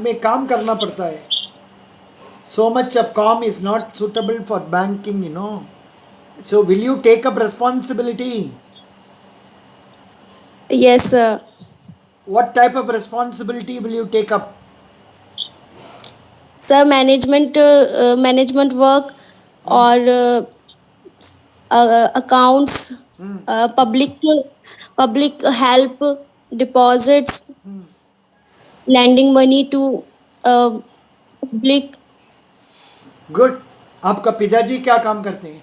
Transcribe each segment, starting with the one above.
में काम करना पड़ता है. So much of calm is not suitable for banking, you know. So will you take up responsibility? Yes, sir. What type of responsibility will you take up? Sir, management work or accounts, public help, deposits, lending money to uh, public. Good. आपका पिताजी क्या काम करते हैं?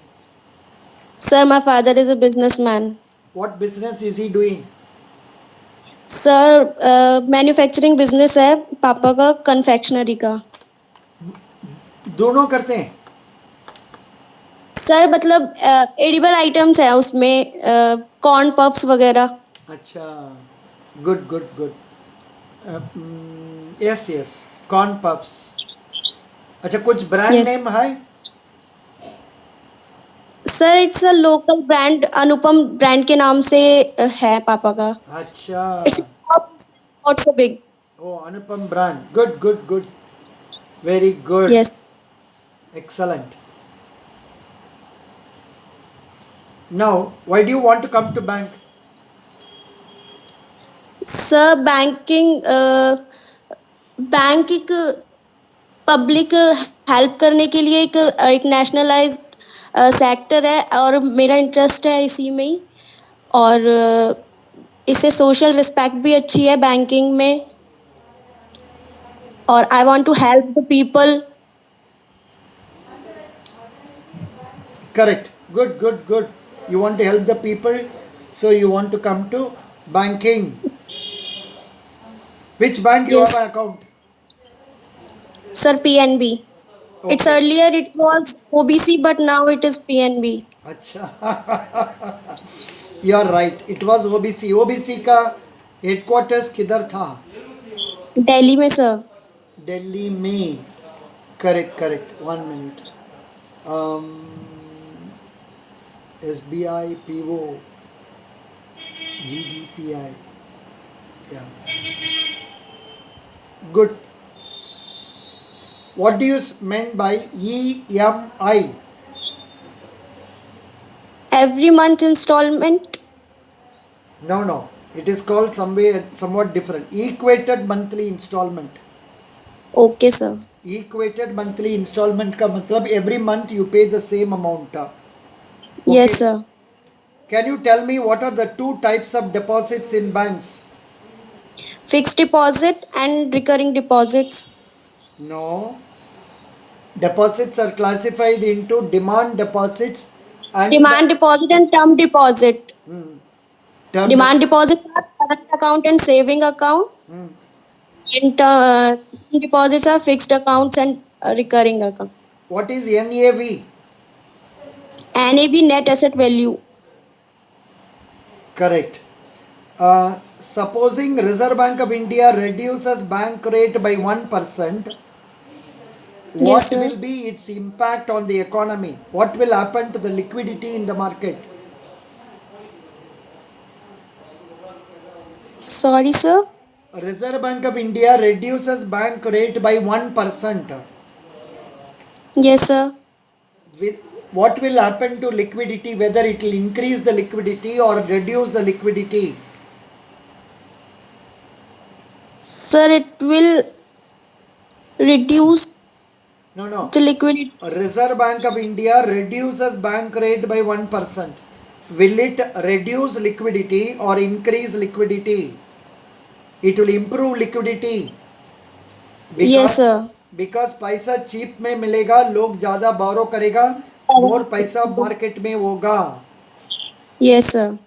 Sir, my father is a businessman. What business is he doing? Sir manufacturing business है पापा का confectionery का. दोनों करते हैं. सर मतलब एडिबल आइटम्स है उसमें कॉर्न पफ्स वगैरह. अच्छा. Good good good. Yes yes. Corn puffs. अच्छा, कुछ ब्रांड यस नेम है? Sir, it's a local brand, Anupam brand के नाम से है पापा का. अच्छा. It's not so big. Oh, Anupam brand. Good good good. Very good. Yes Excellent. Now, why do you want to come to bank? Sir bank एक public help करने के लिए एक नेशनलाइज्ड सेक्टर है और मेरा इंटरेस्ट है इसी में ही. और इससे सोशल रिस्पेक्ट भी अच्छी है बैंकिंग में. और I want to help the people. Correct. Good, good, good. You want to help the people, so you want to come to banking. Which bank you have yes an account? Sir, PNB. It's Okay. Earlier it was OBC but now it is PNB. अच्छा. You are right. It was OBC. OBC का headquarters किधर था? दिल्ली में sir. Delhi में. Correct, correct. 1 minute. Um, SBI, PO, GDPI. Yeah. Good. What do you mean by EMI? Every month instalment. No, no. It is called somewhat different. Equated monthly installment. Okay sir. Equated monthly installment का मतलब every month you pay the same amount. Yes Okay. Sir. Can you tell me what are the two types of deposits in banks? Fixed deposit and recurring deposits. No. Deposits are classified into demand deposits and demand deposit and term deposit. term demand deposits. Deposit current account and saving account. And deposits are fixed accounts and recurring account. What is NAV? NAV, net asset value. Correct. Supposing Reserve Bank of India reduces bank rate by 1%, Yes, what sir. will be its impact on the economy? What will happen to the liquidity in the market? Sorry, sir. Reserve Bank of India reduces bank rate by 1%. Yes, sir. What will happen to liquidity? Whether it will increase the liquidity or reduce the liquidity? Sir, it will reduce No, no. the liquidity. Reserve Bank of India reduces bank rate by 1%. Will it reduce liquidity or increase liquidity? It will improve liquidity. Yes, Because sir. because पैसा cheap में मिलेगा, लोग ज़्यादा बोरो करेगा, मोर पैसा market में होगा. Yes, sir.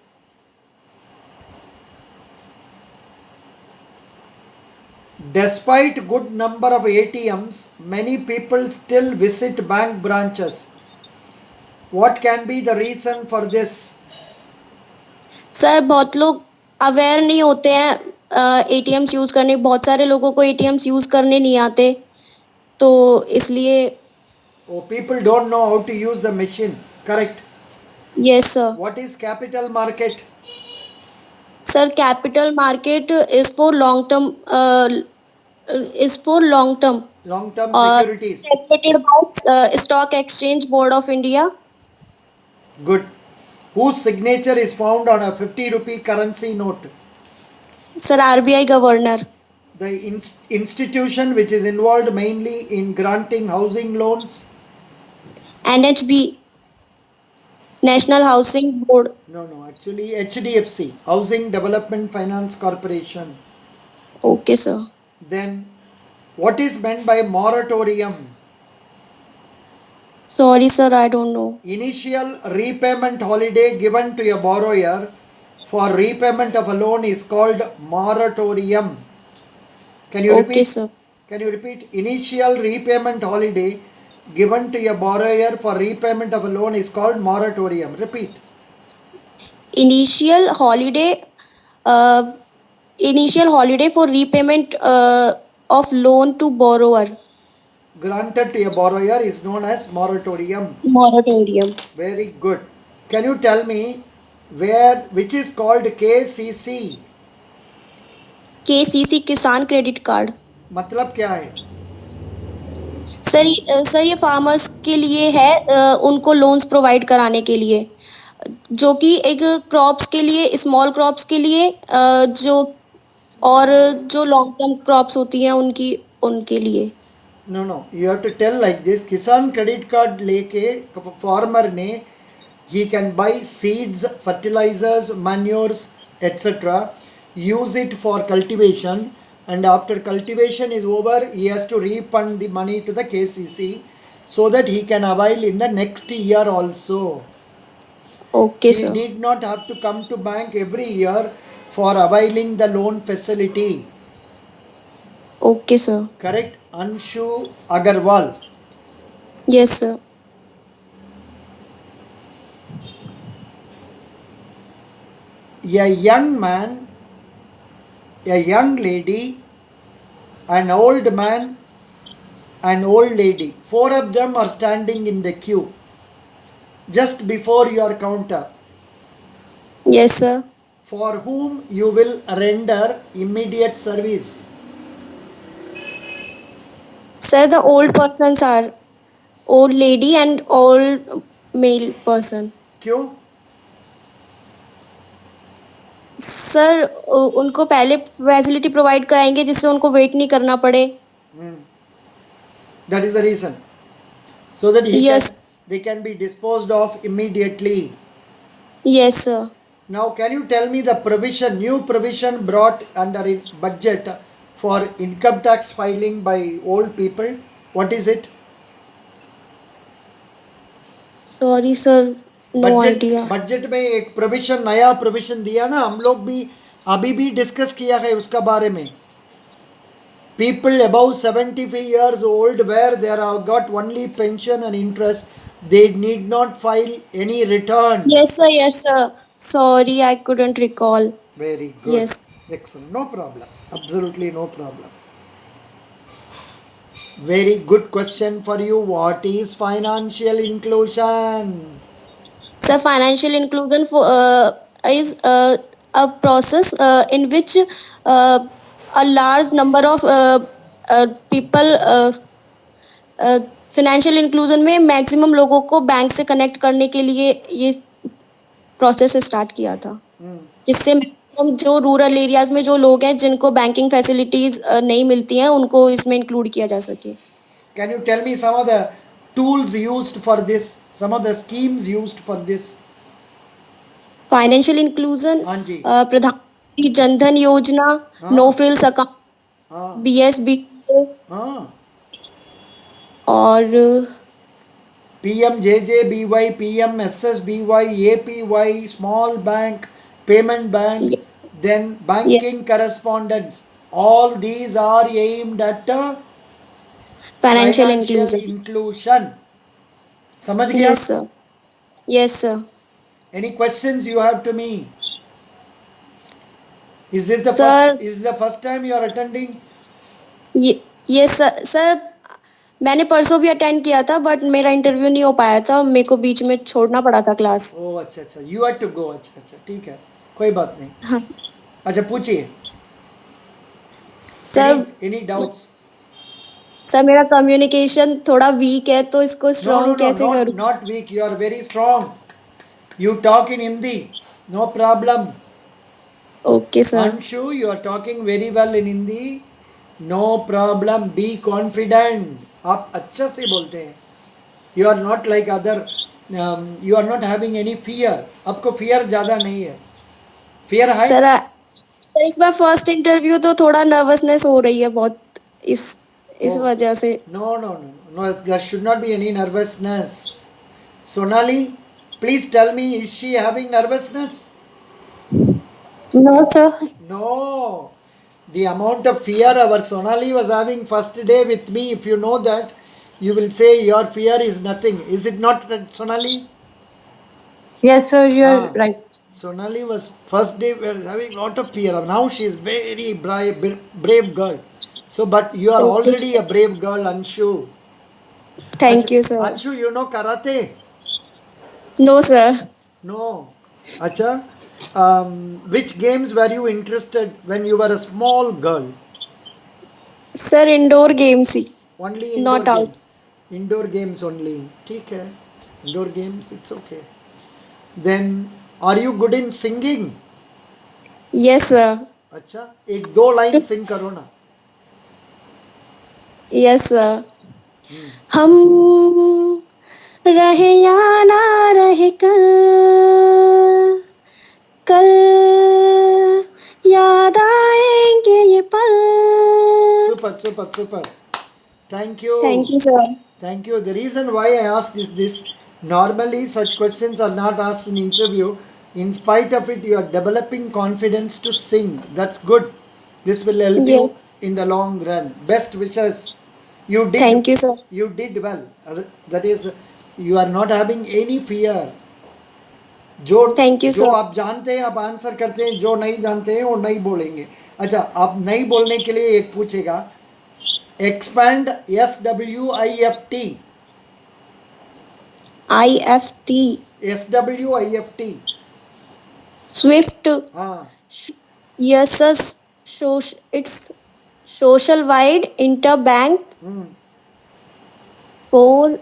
Despite good number of ATMs, many people still visit bank branches. What can be the reason for this? Sir, बहुत लोग अवेयर नहीं होते हैं एटीएम्स यूज़ करने. बहुत सारे लोगों को एटीएम्स यूज़ करने नहीं आते, तो इसलिए. Oh, people don't know how to use the machine. Correct. Yes, sir. What is capital market? Sir, capital market is for long term is for long term. Long term Uh, securities. Regulated by Stock Exchange Board of India. Good. Whose signature is found on a 50 rupee currency note? Sir, RBI Governor. The institution which is involved mainly in granting housing loans? NHB, National Housing Board. No, actually HDFC, Housing Development Finance Corporation. Okay, sir. Then, what is meant by moratorium? Sorry, sir, I don't know. Initial repayment holiday given to a borrower for repayment of a loan is called moratorium. Can you Okay, repeat? sir. Can you repeat? Initial repayment holiday given to a borrower for repayment of a loan is called moratorium. Repeat. Initial holiday, for repayment of loan to borrower. Granted to a borrower is known as moratorium. Moratorium. Very good. Can you tell me which is called KCC? KCC, किसान credit card. मतलब क्या है? Sir ये farmers के लिए है, उनको loans provide कराने के लिए, जो कि एक क्रॉप्स के लिए, स्मॉल क्रॉप्स के लिए, जो और जो लॉन्ग टर्म क्रॉप्स होती हैं उनके लिए. No. You have to tell like this. किसान क्रेडिट कार्ड लेके फार्मर ने he can buy seeds, fertilizers, manures, etc. Use it for cultivation, and after cultivation is over, he has to refund the money to the KCC so that he can avail in the next year also. Okay, He sir. need not have to come to bank every year for availing the loan facility. Okay, sir. Correct? Anshu Agarwal. Yes, sir. A young man, a young lady, an old man, an old lady. Four of them are standing in the queue just before your counter, Yes, sir. for whom you will render immediate service. Sir, the old persons are old lady and old male person. क्यों? Sir, उनको पहले facility provide कराएंगे जिससे उनको wait नहीं करना पड़े. That is the reason. So that Yes. they can be disposed of immediately. Yes, sir. Now, can you tell me the new provision brought under budget for income tax filing by old people? What is it? Sorry, sir. No idea. Budget में एक provision, नया provision दिया ना, हम लोग भी अभी भी डिस्कस किया है उसका बारे में. People above 75 years old where they have got only pension and interest, they need not file any return. Yes, sir. Yes, sir. Sorry, I couldn't recall. Very good. Yes. Excellent. No problem. Absolutely no problem. Very good question for you. What is financial inclusion? Sir, financial inclusion is a process in which a large number of people, financial inclusion में maximum लोगों को bank से connect करने के लिए ये process start किया था, जिससे मैक्सिमम जो रूरल एरियाज में जो लोग हैं जिनको बैंकिंग फैसिलिटीज नहीं मिलती हैं उनको इसमें इंक्लूड किया जा सके. Can you tell me some of the tools used for this, some of the schemes used for this? Financial inclusion, हाँ जी. प्रधानमंत्री जनधन योजना, नो फ्रिल्स अकाउंट, हाँ. BSB हाँ. और PMJJBY, PMSSBY, APY, small bank, payment bank, then banking correspondence. All these are aimed at financial financial inclusion. inclusion. समझ गया? Yes sir. Yes sir. Any questions you have to me? Is this the Sir. first time you are attending? Yes sir. Sir, मैंने परसों भी attend किया था but मेरा interview नहीं हो पाया था, मेरे को बीच में छोड़ना पड़ा था क्लास. ओह अच्छा, you had to go. अच्छा, ठीक है, कोई बात नहीं. हाँ. अच्छा, पूछिए. Sir Any doubts? सर मेरा कम्युनिकेशन थोड़ा वीक है तो इसको No, स्ट्रॉन्ग कैसे करूँ? not weak. You are very strong. You talk in Hindi. No problem. Okay sir. Anshu, you are talking very well in Hindi. No problem. Be confident. आप अच्छा से बोलते हैं. You are not like other. You are not having any fear. आपको fear ज़्यादा नहीं है. Fear है? सर सर इस बार फर्स्ट इंटरव्यू तो थोड़ा नर्वसनेस हो रही है बहुत इस Oh. वजह से। No. There should not be any nervousness. Sonali, please tell me, is she having nervousness? No, sir. No. The amount of fear our Sonali was having first day with me, if you know that, you will say your fear is nothing. Is it not, Sonali? Yes, sir, you're Ah. right. Sonali was first day was having lot of fear. Now she is very brave girl. So, but you are Okay. already a brave girl, Anshu. Thank you sir. Anshu, you know karate? No sir. No. Acha. Which games were you interested when you were a small girl? Sir indoor games he. Only indoor Not out. games. Indoor games only. ठीक है. Indoor games, it's okay. Then, are you good in singing? Yes sir. अच्छा, एक दो line सिंग करो ना. Yes sir. हम रहे या ना रहे कल कल याद आएंगे ये पल। Super. Thank you. Thank you sir. Thank you. The reason why I ask is this. Normally, such questions are not asked in interview. In spite of it, you are developing confidence to sing. That's good. This will help Yeah. you in the long run. Best wishes. You did. Thank you sir. You did well. That is, you are not having any fear. जो Thank you, जो sir. आप जानते हैं आप answer करते हैं, जो नहीं जानते हैं वो नहीं बोलेंगे. अच्छा, आप नहीं बोलने के लिए एक पूछेगा. Expand SWIFT. IFT SWIFT. SWIFT. हाँ. Yes sir. It's social wide interbank for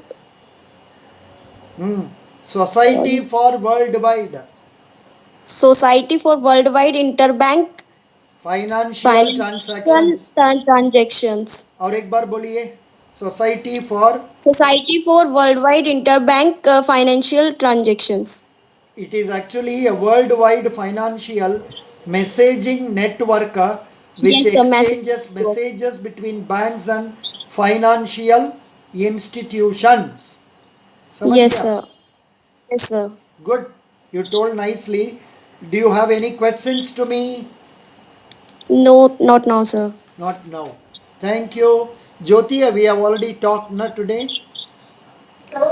Society for Worldwide society for worldwide interbank Financial Transactions. Transactions. और एक बार बोलिए. Society for. Society for worldwide interbank financial transactions. It is actually a worldwide financial messaging network which Yes, sir, exchanges message. messages between banks and financial institutions. समझ yes गया? Sir. Yes sir. Good. You told nicely. Do you have any questions to me? No not now sir. Not now. Thank you. Jyoti, we have already talked na today.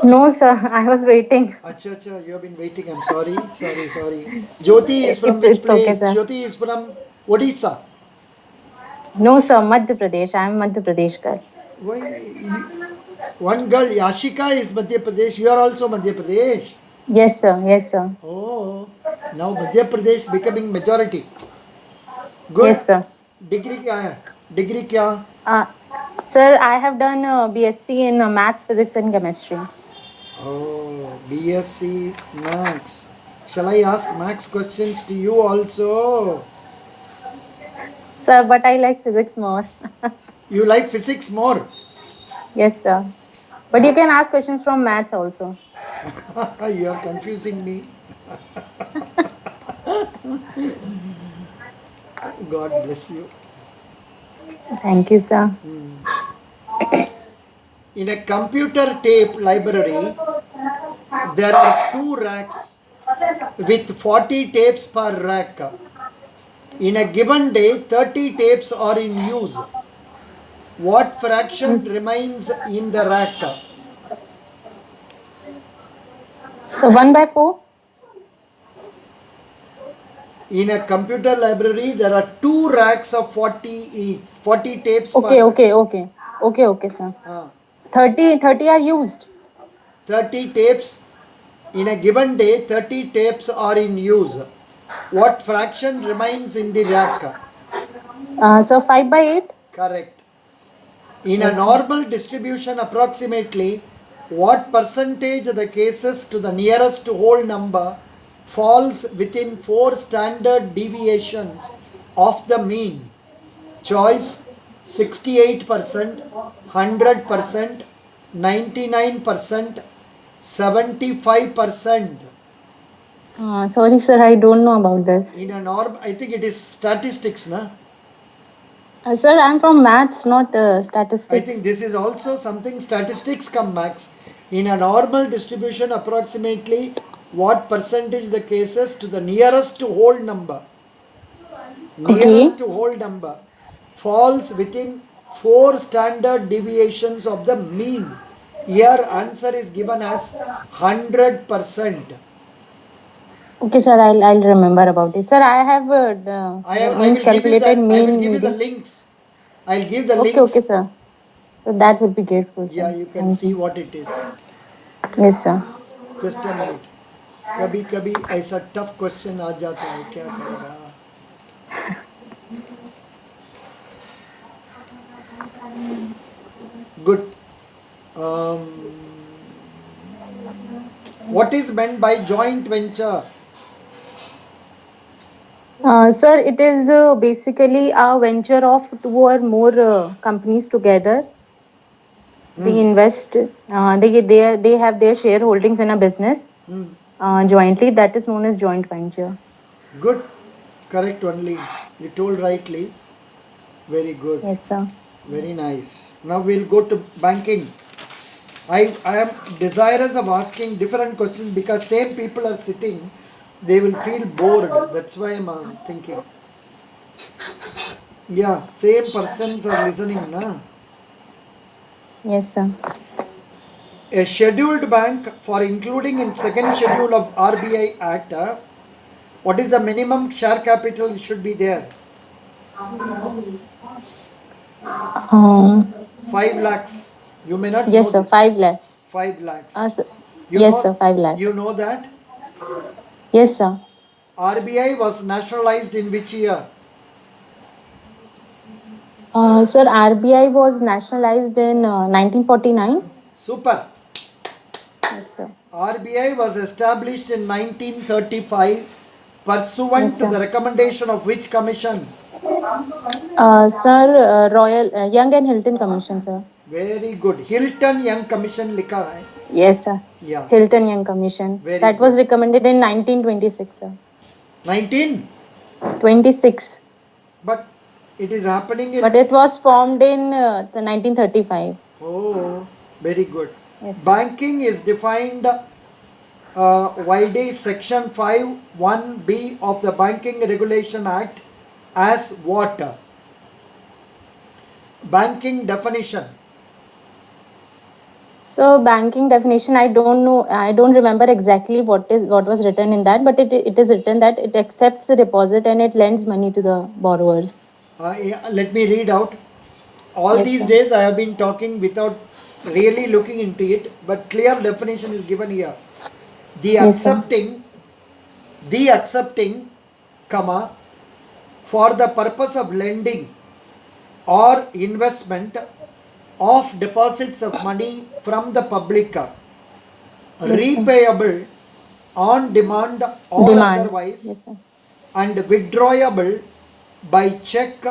No, sir, I was waiting. Acha, you have been waiting. I'm sorry. Jyoti is from which It's okay, place? sir. Jyoti is from Odisha. No, sir, Madhya Pradesh. I am Madhya Pradesh girl. Why? One girl, Yashika, is Madhya Pradesh. You are also Madhya Pradesh. Yes, sir. Yes, sir. Oh, now Madhya Pradesh becoming majority. Good. Yes, sir. Degree क्या है? Degree क्या? Sir, I have done BSc in Maths, Physics, and Chemistry. Oh, BSc Max. Shall I ask Max questions to you also? Sir, but I like Physics more. You like physics more? Yes, sir. But you can ask questions from Maths also. You are confusing me. God bless you. Thank you, sir. In a computer tape library, there are 2 racks with 40 tapes per rack. In a given day, 30 tapes are in use. What fraction remains in the rack? So 1/4. In a computer library, there are 2 racks of 40 each. 40 tapes Okay, per. okay, sir. Ah, 30 are used. 30 tapes. In a given day, 30 tapes are in use. What fraction remains in the rack? So 5/8. Correct. In a normal distribution, approximately what percentage of the cases to the nearest whole number falls within 4 standard deviations of the mean? Choice: 68%, 100%, 99%, 75%. Sorry, sir, I don't know about this. In a norm, I think it is statistics, na? Sir, I'm from maths, not I statistics. think this is also something statistics come max. In a normal distribution, approximately what percentage the cases to the nearest to whole number, nearest to whole number falls within 4 standard deviations of the mean. Here answer is given as 100%. Okay, sir, I'll remember about it. Sir, I have I means will give you calculated the I will mean give you the maybe. links. I'll give the Okay, links. sir. So that would be grateful, Yeah, sir. you can Thank see you. what it is. Yes, sir. Just a minute. कभी कभी ऐसा tough question आ जाता है, क्या करेगा. Good. What is meant by joint venture? Sir, it is basically a venture of two or more companies together. They invest, they have their shareholdings in a business jointly. That is known as joint venture. Good. Correct only. You told rightly. Very good. Yes, sir. Very nice. Now we'll go to banking. I am desirous of asking different questions because same people are sitting. They will feel bored. That's why I'm thinking. Yeah, same persons are listening, na? Yes, sir. A scheduled bank for including in second schedule of RBI Act, what is the minimum share capital should be there? Um, 5 lakhs. You may not know yes, sir. this. 5 lakh. 5 lakhs. Sir. You Yes, sir. know, 5 lakh. you know that Yes, sir. RBI was nationalized in which year? Sir, RBI was nationalized in 1949. Super. Yes, sir. RBI was established in 1935 pursuant Yes, to the sir. recommendation of which commission? Sir, Royal Young and Hilton Commission, sir. Very good. Hilton Young Commission likha hai. Yes, sir. Yeah. Hilton Young Commission. Very That was good. recommended in 1926, sir. 19? 26. But it is happening in. But it was formed in the 1935. Oh, very good. Yes, sir. Banking is defined YD Section 5 1B of the Banking Regulation Act as what? Banking definition. So banking definition, I don't know. I don't remember exactly what was written in that, but it is written that it accepts a deposit and it lends money to the borrowers. Yeah, let me read out. All Yes, these sir. days I have been talking without really looking into it, but clear definition is given here. The Yes, sir. accepting, comma, for the purpose of lending or investment of deposits of money from the public, Yes, sir. repayable on demand or Demand. otherwise, Yes, sir. and withdrawable by check,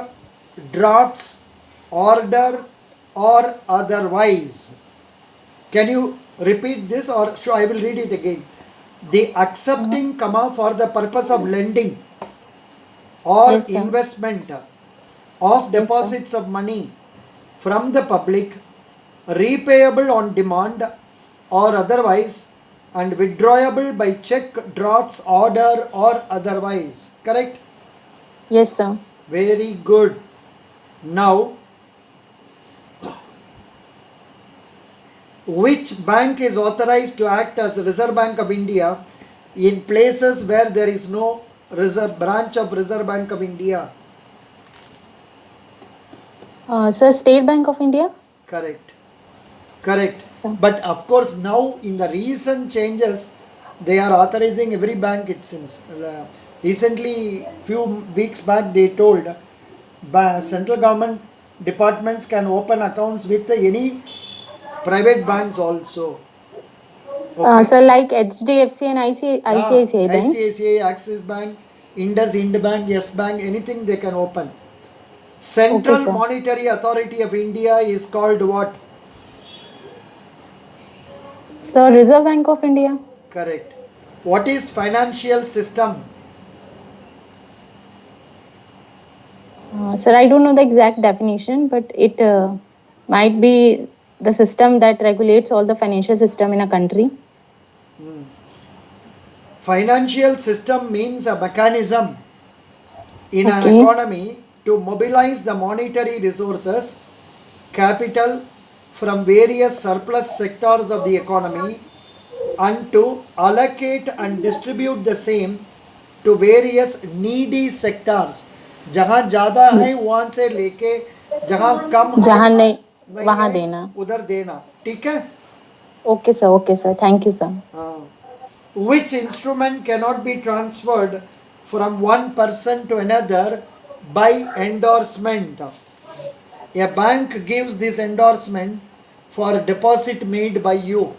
drafts, order, or otherwise. Can you repeat this, or should I will read it again? The accepting, comma, for the purpose of lending or Yes, sir. investment of Yes, sir. deposits of money from the public, repayable on demand or otherwise, and withdrawable by check, drafts, order, or otherwise. Correct? Yes, sir. Very good. Now, which bank is authorized to act as Reserve Bank of India in places where there is no branch of Reserve Bank of India? Sir, State Bank of India. Correct. Correct. Sir. But of course, now in the recent changes, they are authorizing every bank, it seems. Recently, few weeks back, they told central government departments can open accounts with any private banks also. Okay. Sir, like HDFC and ICICI banks. ICICI, Axis Bank, Indus Ind Bank, Yes Bank, anything they can open. Central sir. Monetary Authority of India is called what? Sir, Reserve Bank of India. Correct. What is financial system? Sir, I don't know the exact definition, but it might be the system that regulates all the financial system in a country. Financial system means a mechanism in an Okay. economy to mobilize the monetary resources, capital from various surplus sectors of the economy and to allocate and distribute the same to various needy sectors. जहाँ ज़्यादा है वहाँ से लेके जहाँ कम है जहाँ नहीं नहीं वहाँ है, देना. उधर देना. ठीक है? Okay, sir. Okay, sir. Thank you, sir. Which instrument cannot be transferred from one person to another by endorsement? A bank gives this endorsement for a deposit made by you.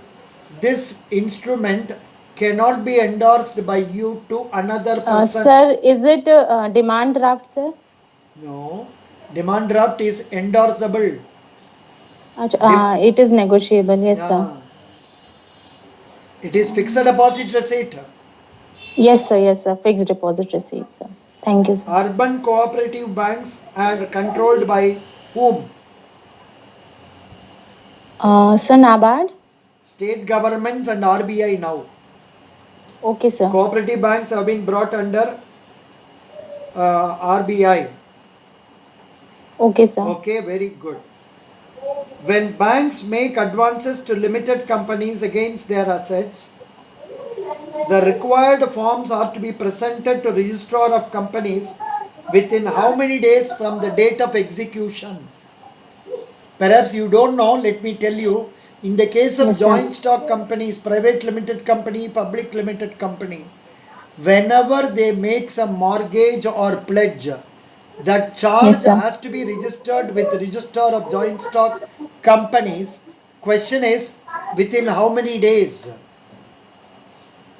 This instrument cannot be endorsed by you to another person. Sir, is it demand draft, sir? No. Demand draft is endorsable. It is negotiable. Yes, sir. Yeah. It is fixed deposit receipt. Yes, sir. Yes, sir. Fixed deposit receipt, sir. Thank you, sir. Urban cooperative banks are controlled by whom? Sir, NABARD. State governments and RBI now. Okay, sir. Cooperative banks have been brought under RBI. Okay, sir. Okay, very good. When banks make advances to limited companies against their assets, the required forms are to be presented to registrar of companies within how many days from the date of execution? Perhaps you don't know, let me tell you. In the case of Yes, sir. joint stock companies, private limited company, public limited company, whenever they make some mortgage or pledge, that charge Yes, sir. has to be registered with registrar of joint stock companies. Question is, within how many days?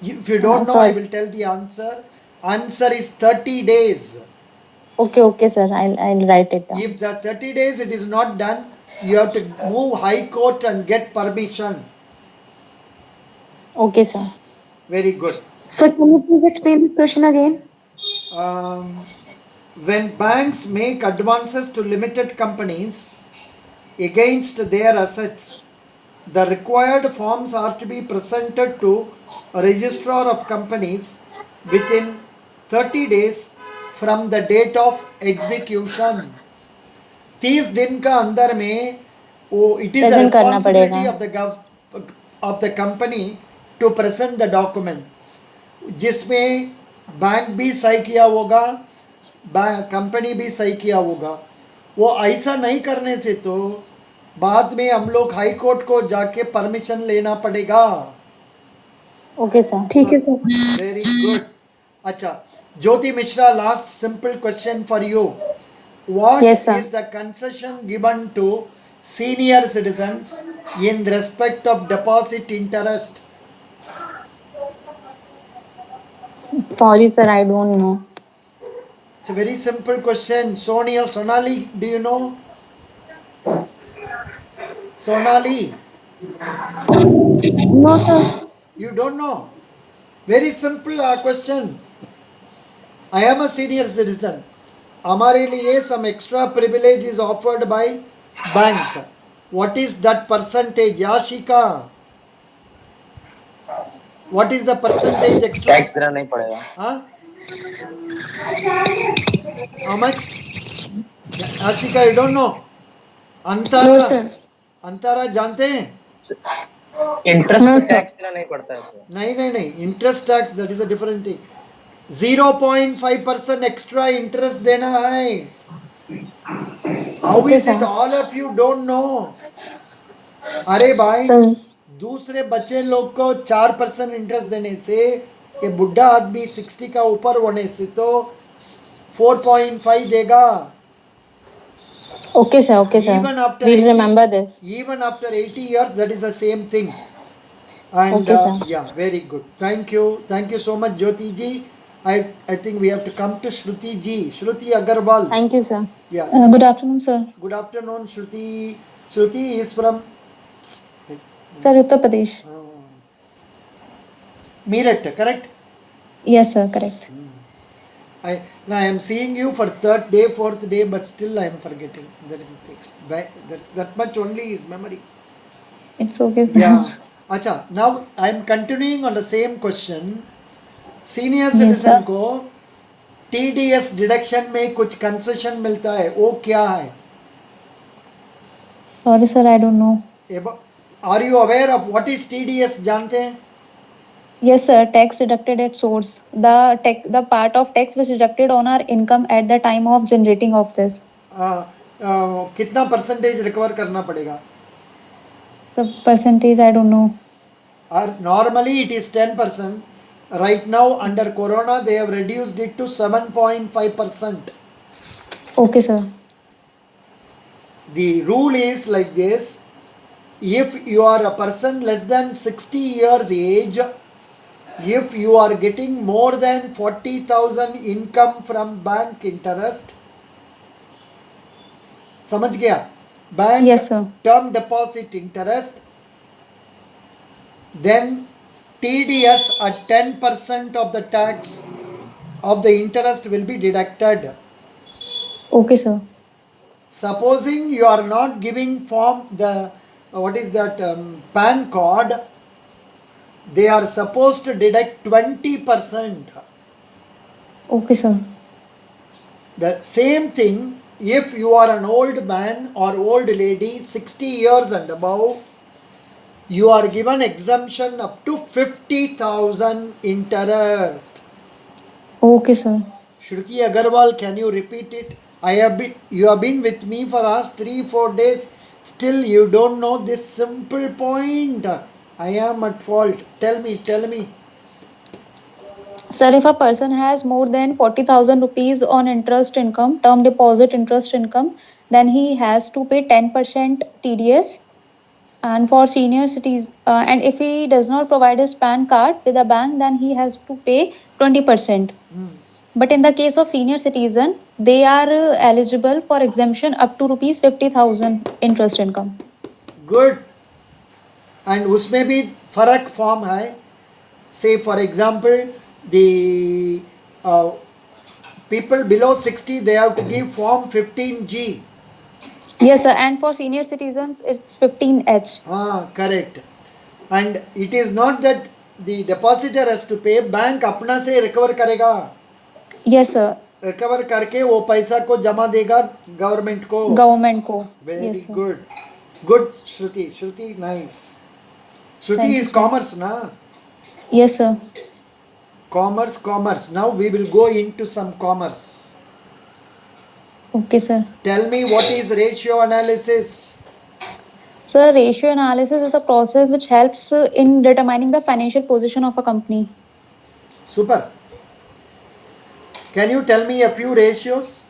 If you don't know, I sorry. will tell the answer. Answer is 30 days. Okay, sir. I'll write it down. If the 30 days it is not done, you have to move high court and get permission. Okay, sir. Very good. Sir, can you please explain the question again? When banks make advances to limited companies against their assets, the required forms are to be presented to a registrar of companies within 30 days from the date of execution. 30 दिन का अंदर में वो it is the Present करना responsibility पड़ेगा. of the company to present the document, जिसमें bank भी सही किया होगा, कंपनी भी सही किया होगा. वो ऐसा नहीं करने से तो बाद में हम लोग हाई कोर्ट को जाके परमिशन लेना पड़ेगा. Okay, sir. ठीक है सर. Very good. अच्छा, Jyoti Mishra, last simple question for you. What Yes, sir. is the concession given to senior citizens in respect of deposit interest? Sorry, sir. I don't know. It's a very simple question. Sonali, do you know? Sonali, No, sir. you don't know? Very simple question. I am a senior citizen. हमारे लिए some extra privilege is offered by banks. What is that percentage? Yashika, what is the percentage extra? Tax देना नहीं पड़ेगा. Huh? How much? Yashika, you don't know? Antara, No, sir. अंतरा जानते हैं? Interest No, पे sir. Tax देना नहीं पड़ता है सर. नहीं, interest tax, that is a different thing. 0.5% extra interest देना है. How is it all of you don't know? अरे भाई, Sir. दूसरे बच्चे लोग को 4% इंटरेस्ट देने से, ये बुढ़ा आदमी 60 का ऊपर होने से तो 4.5 देगा. Okay, sir. Okay, sir. Even after We'll 80 remember this. even after 80 years, that is the same thing. And Okay, sir. yeah, very good. Thank you so much, Jyoti ji. I think we have to come to Shruti ji. Shruti Agarwal. Thank you, sir. Yeah. Good afternoon, sir. Good afternoon, Shruti. Shruti is from Sir, Uttar Pradesh. Meerut, correct? Yes, sir, correct. Now I am seeing you for third day, fourth day, but still I am forgetting. That is the thing. That much only is memory. It's okay, sir. Yeah. Acha, now I am continuing on the same question. Senior Yes, citizen sir. को TDS deduction में कुछ concession मिलता है, वो क्या है? Sorry, sir, I don't know. Are you aware of what is TDS? जानते हैं? Yes, sir, tax deducted at source. The part of tax was deducted on our income at the time of generating of this. कितना percentage recover करना पड़ेगा? So percentage, I don't know. Normally it is 10%. Right now under corona they have reduced it to 7.5%. Okay, sir. The rule is like this: if you are a person less than 60 years age, if you are getting more than 40,000 income from bank interest, समझ गया? Bank Yes, sir. term deposit interest, then TDS at 10% of the tax of the interest will be deducted. Okay, sir. Supposing you are not giving form the what is that PAN card, they are supposed to deduct 20%. Okay, sir. The same thing if you are an old man or old lady 60 years and above, you are given exemption up to 50,000 interest. Okay, sir. Shruti Agarwal, can you repeat it? You have been with me for last 3-4 days. Still you don't know this simple point. I am at fault. Tell me. Sir, if a person has more than 40,000 rupees on interest income, term deposit interest income, then he has to pay 10% TDS. And for senior cities, and if he does not provide his PAN card with a bank, then he has to pay 20%. But in the case of senior citizen, they are eligible for exemption up to rupees 50,000 interest income. Good. And उसमें भी फर्क form है. Say for example, the people below 60, they have to give form 15G. Yes, sir. And for senior citizens, it's 15H. Correct. And it is not that the depositor has to pay, bank अपना से recover करेगा. Yes, sir. Recover करके वो पैसा को जमा देगा government को. Government ko. Very Yes, sir. good. Good, Shruti, nice. Shruti Thank you, is sir. commerce, na? Yes, sir. Commerce. Now we will go into some commerce. Okay, sir. Tell me, what is ratio analysis? Sir, ratio analysis is a process which helps in determining the financial position of a company. Super. Can you tell me a few ratios?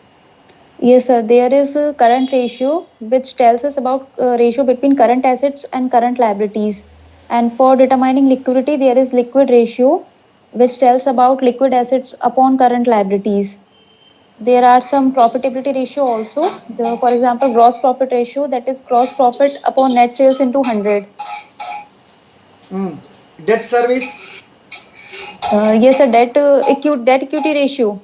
Yes, sir. There is a current ratio which tells us about ratio between current assets and current liabilities. And for determining liquidity, there is liquid ratio which tells about liquid assets upon current liabilities. There are some profitability ratio also. For example, gross profit ratio, that is gross profit upon net sales into 100. Debt service? Yes, sir. Debt equity ratio.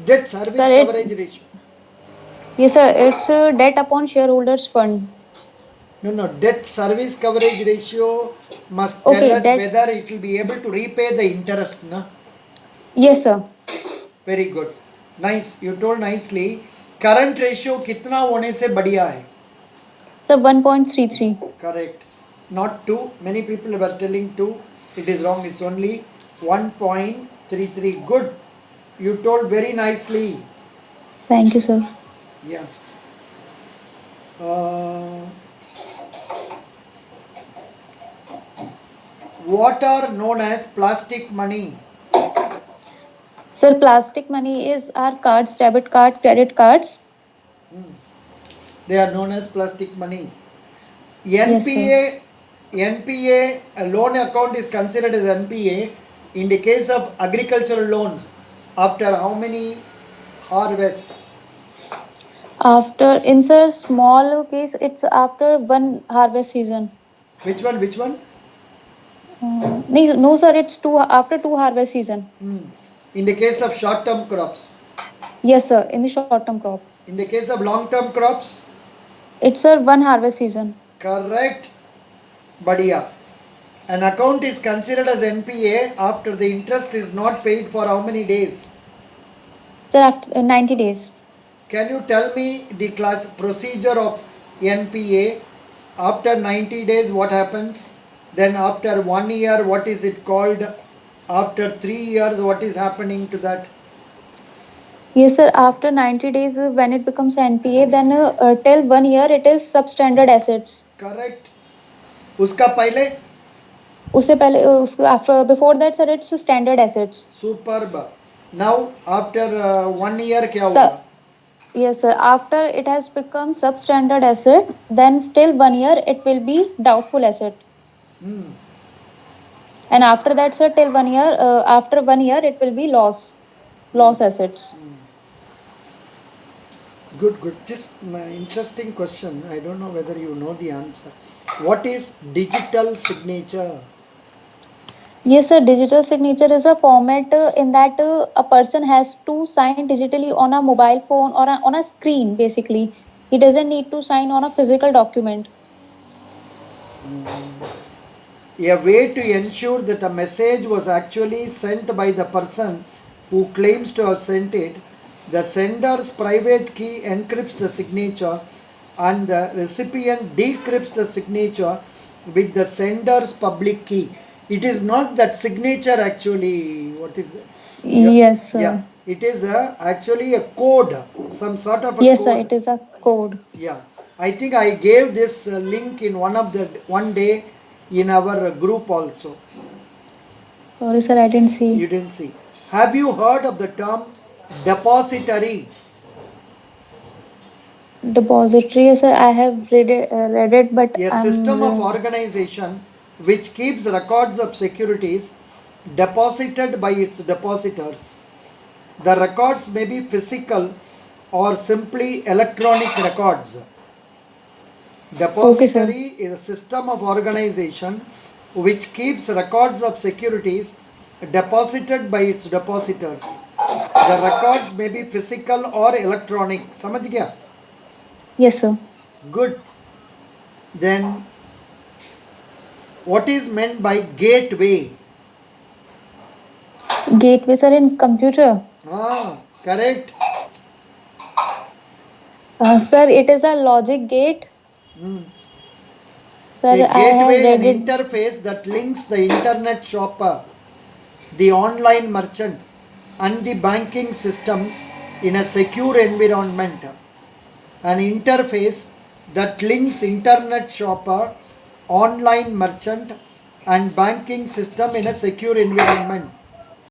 Debt service Sir, coverage ratio? Yes, sir. It's debt upon shareholders fund. No. Debt service coverage ratio must tell us whether it will be able to repay the interest, na? Yes, sir. Very good. Nice. You told nicely. Current ratio कितना होने से बढ़िया है? Sir, 1.33. Correct. Not 2. Many people were telling 2. It is wrong. It's only 1.33. Good. You told very nicely. Thank you, sir. Yeah. What are known as plastic money? Sir, plastic money is our cards, debit card, credit cards. They are known as plastic money. Yes, sir. NPA, a loan account is considered as NPA in the case of agricultural loans after how many harvests? After in sir small case, it's after one harvest season. Which one? Which one? No, sir, it's two after two harvest season. In the case of short term crops. Yes, sir. In the short term crop, In the case of long term crops, it's sir one harvest season. correct. Badia. An account is considered as NPA after the interest is not paid for how many days? Sir, after 90 days. Can you tell me the class procedure of NPA? After 90 days, what happens? Then after 1 year, what is it called? After 3 years, what is happening to that? Yes, sir. After 90 days, when it becomes NPA, then till 1 year, it is substandard assets. Correct. उसका पहले उससे पहले after before that, sir, it's standard assets. superb. Now after 1 year क्या Sir, होगा? yes, sir. After it has become substandard asset, then till 1 year, it will be doubtful asset. And after that, sir, till 1 year, after 1 year, it will be loss assets. Good, good. This interesting question. I don't know whether you know the answer. What is digital signature? Yes, sir. Digital signature is a format in that a person has to sign digitally on a mobile phone or on a screen, basically. He doesn't need to sign on a physical document. A way to ensure that a message was actually sent by the person who claims to have sent it. The sender's private key encrypts the signature and the recipient decrypts the signature with the sender's public key. It is not that signature actually. What is that? Yes, sir. Yeah, it is actually a code, some sort of a Yes, code. sir. It is a code. Yeah, I think I gave this link in one day in our group also. Sorry, sir. I didn't see. You didn't see. Have you heard of the term depository? Depository, yes, sir. I have read it, but A system of organization which keeps records of securities deposited by its depositors. The records may be physical or simply electronic records. Depository is a system of organization which keeps records of securities deposited by its depositors. The records may be physical or electronic. समझ गया? yes, sir. Good. Then, what is meant by gateway? Gateway, sir, in computer. Correct. Sir, it is a logic gate. Sir, A I have gateway, an read it. interface that links the internet shopper, the online merchant, and the banking systems in a secure environment. An interface that links internet shopper, online merchant, and banking system in a secure environment.